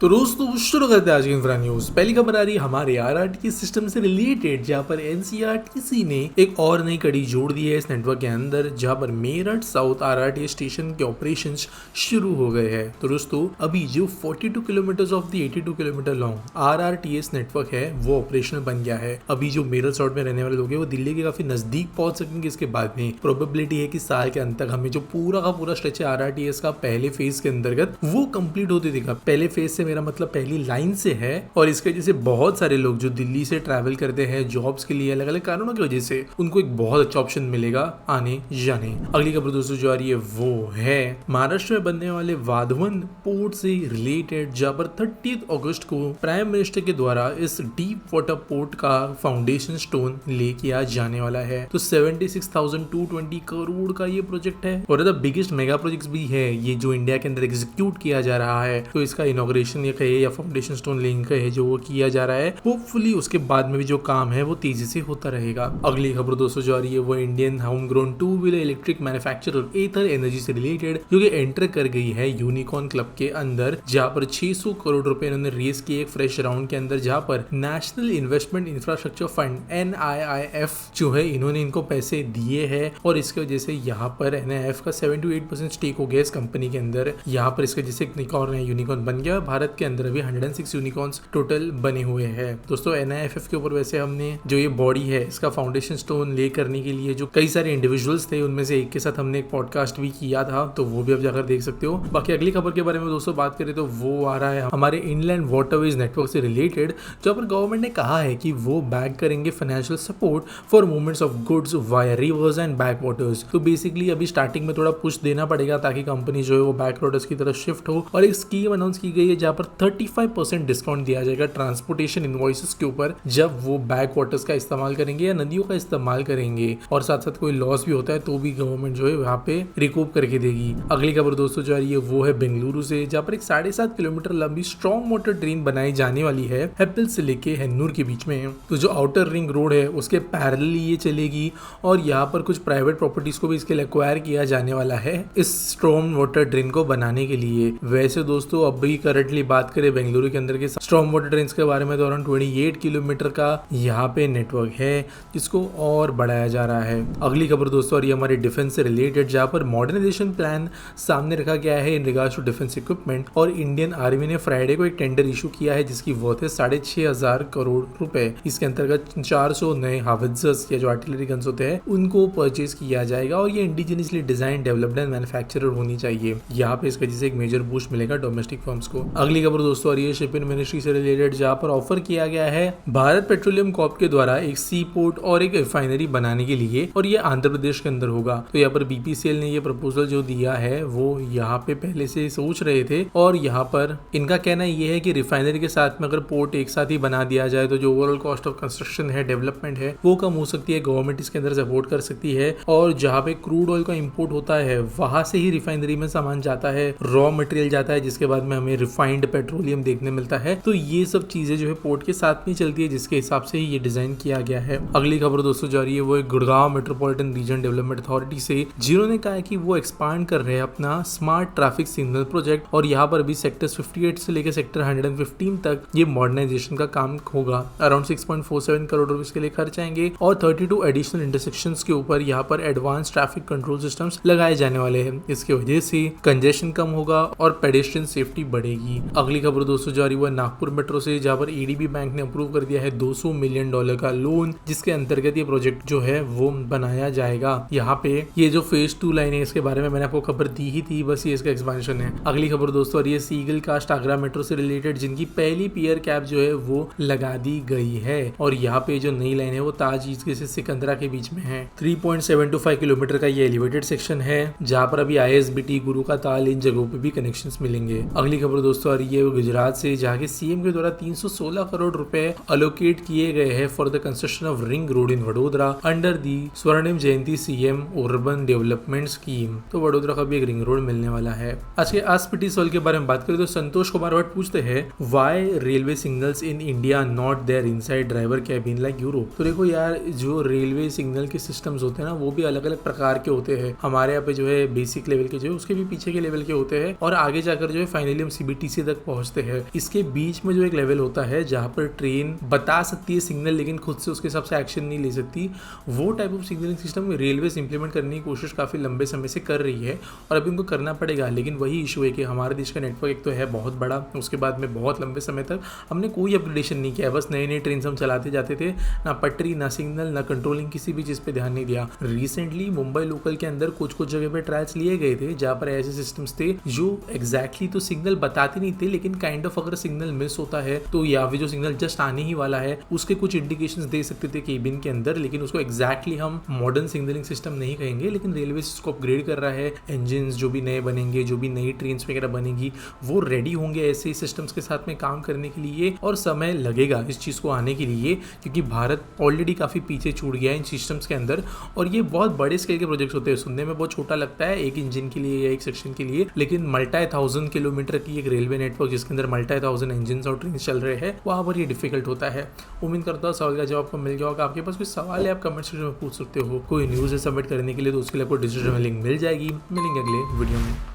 तो दोस्तों शुरू करते हैं आज की इंफ्रा न्यूज। पहली खबर आ रही है हमारे आरआरटी सिस्टम से रिलेटेड, जहां पर एनसीआरटीसी ने एक और नई कड़ी जोड़ दी है इस नेटवर्क के अंदर, जहां पर मेरठ साउथ आरआरटी स्टेशन के ऑपरेशंस शुरू हो गए हैं। तो दोस्तों अभी जो 42 kilometre of the 82 kilometre long RRTS network है वो ऑपरेशनल बन गया है। अभी जो मेरठ साउथ में रहने वाले लोग हैं वो दिल्ली के काफी नजदीक पहुंच सकेंगे। इसके बाद में प्रोबेबिलिटी है कि साल के अंत तक हमें जो पूरा का पूरा स्ट्रेच है आरआरटीएस का पहले फेज के अंतर्गत वो कंप्लीट होते दिखा। पहले फेज से मेरा मतलब पहली लाइन से है, और इसके वजह से बहुत सारे लोग जो दिल्ली से ट्रैवल करते हैं जॉब्स के लिए अलग अलग कारणों की वजह से उनको एक बहुत अच्छा ऑप्शन मिलेगा आने जाने। अगली खबर दोस्तों जो आ रही है वो है महाराष्ट्र में बनने वाले वाधवन पोर्ट से रिलेटेड, जहां पर 30 अगस्त को प्राइम मिनिस्टर के द्वारा इस डीप वाटर पोर्ट का फाउंडेशन स्टोन ले किया जाने वाला है। तो 76,220 करोड़ का ये प्रोजेक्ट है और द बिगेस्ट मेगा प्रोजेक्ट भी है ये जो इंडिया के अंदर एग्जीक्यूट किया जा रहा है। तो इसका इनॉग्रेशन ये कहे या फाउंडेशन स्टोन लिंक है जो वो किया जा रहा है, होपफुली उसके बाद में भी जो काम है वो तेजी से होता रहेगा। अगली खबर दोस्तों जो आ रही है वो Indian home grown two wheeler electric manufacturer Ather Energy से रिलेटेड, जो कि एंटर कर गई है यूनिकॉर्न क्लब के अंदर, जहां पर 600 करोड़ रुपए इन्होंने रेस किए एक फ्रेश राउंड के अंदर, जहां पर national investment infrastructure fund NIIF जो है इन्होंने इनको पैसे दिए हैं, और इसकी वजह से यहाँ पर NIIF का 7 to 8% स्टेक हो गया इस कंपनी के अंदर। यहाँ पर इसके जैसे यूनिकॉर्न बन गया। भारत के अंदर अभी 106 यूनिकॉर्न्स टोटल बने हुए हैं। दोस्तों NIIF के ऊपर वैसे हमने जो ये बॉडी है इसका फाउंडेशन स्टोन ले करने के लिए जो कई सारे इंडिविजुअल्स थे उनमें से एक के साथ हमने एक पॉडकास्ट भी किया था, तो वो भी आप जाकर देख सकते हो। बाकी अगली खबर के बारे में दोस्तों बात करें तो वो आ रहा है हमारे इनलैंड वाटरवेज नेटवर्क से रिलेटेड, जहाँ पर गवर्नमेंट ने कहा है कि वो बैक करेंगे financial support for movements of goods via reverse and back waters. तो बेसिकली अभी स्टार्टिंग में थोड़ा पुश देना पड़ेगा ताकि कंपनी जो है वो बैक वाटर्स की तरफ शिफ्ट हो, और एक स्कीम अनाउंस की गई है जहाँ पर 35% डिस्काउंट दिया जाएगा ट्रांसपोर्टेशन इनवॉइसेस के ऊपर जब वो बैक वाटर्स का इस्तेमाल करेंगे या नदियों का इस्तेमाल करेंगे, और साथ साथ कोई लॉस भी होता है तो भी गवर्नमेंट जो है वहाँ पे रिकूप करके देगी। अगली खबर दोस्तों जो आ रही है वो है बेंगलुरु से, जहाँ पर एक 7.5 किलोमीटर लंबी स्ट्रॉन्ग मोटर ट्रेन बनाई जाने वाली है हेप्पल से लेके हन्नूर के बीच में। तो जो आउटर रिंग रोड है उसके पैरेलली ये चलेगी, और यहाँ पर कुछ प्राइवेट प्रॉपर्टीज को भी इसके लिए एक्वायर किया जाने वाला है इस स्ट्रॉन्ग वाटर ट्रेन को बनाने के लिए। वैसे दोस्तों अभी करंटली बात करें बेंगलुरु के अंदर के स्ट्रॉन्ग वाटर ट्रेन के बारे में तो अराउंड 28 किलोमीटर का यहाँ पे नेटवर्क है जिसको और बढ़ाया जा रहा है। अगली खबर दोस्तों और ये हमारे डिफेंस से रिलेटेड, जहाँ पर मॉडर्नाइजेशन प्लान सामने रखा गया है in regards to defence equipment, और इंडियन आर्मी ने फ्राइडे को एक टेंडर इशू किया है जिसकी वर्थ है 6,500 करोड़ रुपए। इसके अंतर्गत 400 नए हावित्जर्स या जो आर्टिलरी गन्स होते हैं उनको परचेज किया जाएगा, और ये indigenously design developed and manufacturer होनी चाहिए। यहाँ पे इसका जैसे एक मेजर बूस्ट मिलेगा डोमेस्टिक फर्म्स को। अगली खबर दोस्तों और ये शिपिंग मिनिस्ट्री से रिलेटेड, जहाँ पर ऑफर किया गया है भारत पेट्रोलियम कॉर्प के द्वारा एक सी पोर्ट और एक रिफाइनरी बनाने के लिए, और ये आंध्र प्रदेश के अंदर होगा। तो यहाँ पर BPCL ने ये प्रपोजल जो दिया है वो यहाँ पे पहले से सोच रहे थे, और यहाँ पर इनका कहना ये है कि रिफाइनरी के साथ में अगर पोर्ट एक साथ ही बना दिया जाए तो जो ओवरऑल कॉस्ट ऑफ कंस्ट्रक्शन है, डेवलपमेंट है, वो कम हो सकती है, गवर्नमेंट इसके अंदर सपोर्ट कर सकती है, और जहाँ पे क्रूड ऑयल का इम्पोर्ट होता है वहां से ही रिफाइनरी में सामान जाता है, रॉ मटेरियल जाता है, जिसके बाद में हमें रिफाइंड पेट्रोलियम देखने मिलता है। तो ये सब चीजें जो है पोर्ट के साथ में चलती है, जिसके हिसाब से ही ये डिजाइन किया गया है। अगली खबर दोस्तों जा रही है वो Gurgaon metropolitan region development authority से, जिन्होंने कहा है कि वो एक्सपांड कर रहे हैं अपना स्मार्ट ट्रैफिक सिग्नल प्रोजेक्ट, और यहाँ पर अभी सेक्टर्स 58 से लेकर सेक्टर 115 तक ये मॉडर्नाइजेशन का काम होगा। अराउंड 6.47 करोड़ रुपए के लिए खर्च आएंगे, और 32 एडिशनल इंटरसेक्शंस के ऊपर यहाँ पर एडवांस ट्रैफिक कंट्रोल सिस्टम्स लगाए जाने वाले हैं। इसकी वजह से कंजेशन कम होगा और पेडेस्ट्रियन सेफ्टी बढ़ेगी। अगली खबर दोस्तों जा रही है नागपुर मेट्रो से, जहाँ पर ADB बैंक ने अप्रूव कर दिया है $200 मिलियन का लोन, जिसके अंतर्गत ये प्रोजेक्ट जो है वो बनाया जाएगा। यहाँ पे ये जो फेज 2 लाइन है इसके बारे में मैंने आपको खबर दी ही थी, बस ये इसका एक्सपेंशन है। अगली खबर दोस्तों और ये सीगल कास्ट आगरा मेट्रो से रिलेटेड, जिनकी पहली पियर कैप जो है वो लगा दी गई है, और यहाँ पे जो नई लाइन है वो ताज ईदगाह से सिकंदरा के बीच में है। 3.725 किलोमीटर का ये एलिवेटेड सेक्शन है, जहाँ पर अभी ISBT, गुरु का ताल, इन जगहों पे भी कनेक्शंस मिलेंगे। अगली खबर दोस्तों आ रही है गुजरात से, जहाँ के CM के द्वारा 316 करोड़ रुपए अलोकेट किए गए हैं for the construction of ring road in Vadodara under the स्वर्णिम जयंती CM अर्बन डेवलपमेंट स्कीम। तो वडोदरा का भी एक रिंग रोड मिलने वाला है। आज के आस्पिटी सवाल के बारे में बात करें तो संतोष कुमार भट्ट पूछते हैं why railway signals in India not there inside driver cabin like Europe. तो देखो यार, जो रेलवे सिग्नल के सिस्टम्स होते हैं ना वो भी अलग अलग प्रकार के होते हैं। हमारे यहाँ पे जो है बेसिक लेवल के जो है उसके भी पीछे के लेवल के होते हैं, और आगे जाकर जो है फाइनली हम CBTC तक पहुंचते हैं। इसके बीच में जो एक लेवल होता है जहां पर ट्रेन बता सकती है सिग्नल लेकिन खुद से उसके हिसाब से एक्शन नहीं ले सकती, वो type of signalling system railway implement करने की कोशिश काफ़ी लंबे समय से कर रही है और अभी उनको करना पड़ेगा। लेकिन वही इशू है कि हमारे देश का नेटवर्क एक तो है बहुत बड़ा, उसके बाद में बहुत लंबे समय तक हमने कोई अपग्रेडेशन नहीं किया, बस नई नई ट्रेन हम चलाते जाते थे, ना पटरी ना सिग्नल ना कंट्रोलिंग, किसी भी चीज़ पे ध्यान नहीं दिया। रिसेंटली मुंबई लोकल के अंदर कुछ कुछ जगह पे ट्रायल्स लिए गए थे जहाँ पर ऐसे सिस्टम्स थे जो एग्जैक्टली तो सिग्नल बताते नहीं थे, लेकिन काइंड ऑफ अगर सिग्नल मिस होता है तो या फिर जो सिग्नल जस्ट आने ही वाला है उसके कुछ इंडिकेशंस दे सकते थे केबिन के अंदर, लेकिन उसको एग्जैक्टली हम मॉडर्न सिग्नलिंग सिस्टम नहीं कहेंगे। लेकिन रेलवे इसको अपग्रेड कर रहा है, इंजन जो भी नए बनेंगे, जो भी नई ट्रेन वगैरह बनेगी वो रेडी होंगे ऐसे सिस्टम्स के साथ में काम करने के लिए, और समय लगेगा इस चीज़ को आने के लिए क्योंकि भारत ऑलरेडी काफ़ी पीछे छूट गया है इन सिस्टम्स के अंदर। और ये बहुत बड़े स्केल के प्रोजेक्ट्स होते हैं, सुनने में बहुत छोटा लगता है एक इंजन के लिए या एक सेक्शन के लिए, लेकिन मल्टी 1000 किलोमीटर की एक रेलवे नेटवर्क जिसके अंदर मल्टी 1000 इंजन और ट्रेन चल रहे हैं, वहाँ पर ये डिफिकल्ट होता है। उम्मीद करता हूँ सवाल का जवाब आपको मिल गया होगा। आपके पास कोई सवाल है आप कमेंट सेक्शन में पूछ सकते हो, कोई न्यूज़ है सबमिट करने के लिए तो उसके लिए आपको डिस्क्रिप्शन में लिंक मिल जाएगी। मिलेंगे अगले वीडियो में।